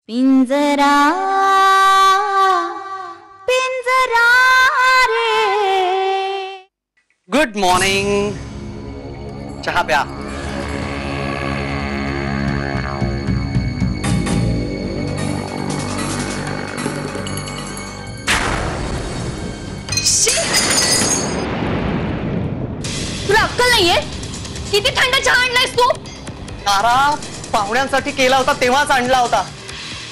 पिंजरा पिंजरा रे। Good morning, चहा प्या। तुला अक्कल नाहीये? किती थंड चहा आणलायस तू? तारा, पाहुण्यांसाठी केला होता तेव्हाच आणला होता।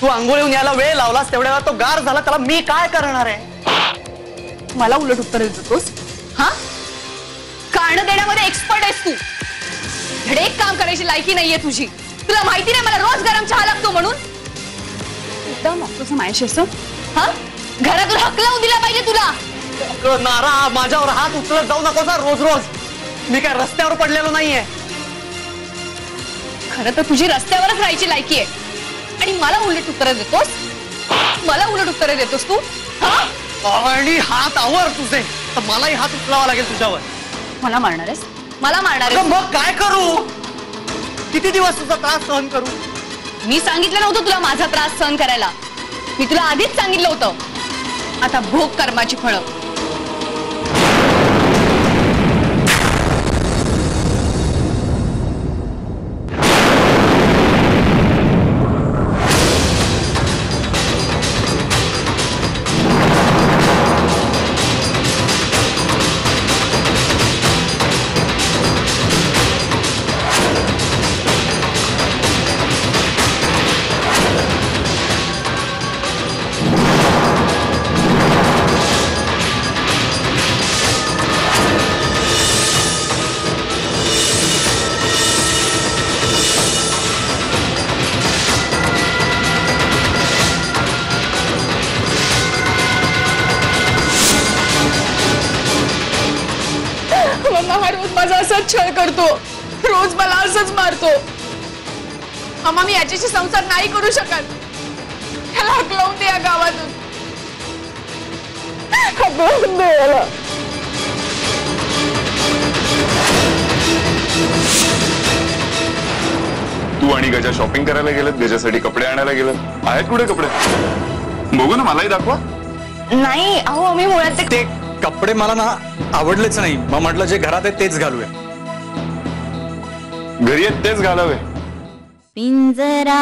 तू आंघोळीहून यायला वेळ लावलास, तेवढ्या वेळा तो गार झाला, त्याला मी काय करणार आहे? मला उलट उत्तर देतोस? हा, कारण देण्यामध्ये एक्सपर्ट आहेस तू। धडे एक काम करायची लायकी नाहीये तुझी। तुला माहिती नाही मला रोज गरम चहा लागतो म्हणून? एकदम मागतोस माझ्याशी असं? हा, घरातून हक्क लावून दिला पाहिजे तुला। नारा, माझ्यावर हात उचलत जाऊ नकोस रोज रोज। मी काय रस्त्यावर पडलेलो नाहीये। खरं तर तुझी रस्त्यावरच राहायची लायकी आहे आणि मला उलट उत्तर देतोस? मला उलट उत्तर देतोस तू? हा, आणि हात आवर तुझे, तर मलाही हात उचलावा लागेल तुझ्यावर। मला मारणार आहेस? मला मारणार आहेस? मग काय करू? किती दिवस तुझा त्रास सहन करू? मी सांगितलं नव्हतं तुला माझा त्रास सहन करायला? मी तुला आधीच सांगितलं होतं। आता भोग कर्माची फळं। हा रोज माझा असाच छळ करतो, रोज मला असंच मारतो। अम्मा, मी याच्याशी संसार नाही करू शकत। त्याला हकलवून दे या गावातून, हकलवून दे याला। तू आणि गजा शॉपिंग करायला गेलेत, गजासाठी कपडे आणायला गेलेत। आहेत कुठे कपडे? बघू ना, मलाही दाखवा। नाही अहो, आम्ही मुळात ते कपडे मला ना आवडलेच नाही। मग म्हटलं जे घरात आहे तेच घालूया। घरी आहेत तेच घालावे। पिंजरा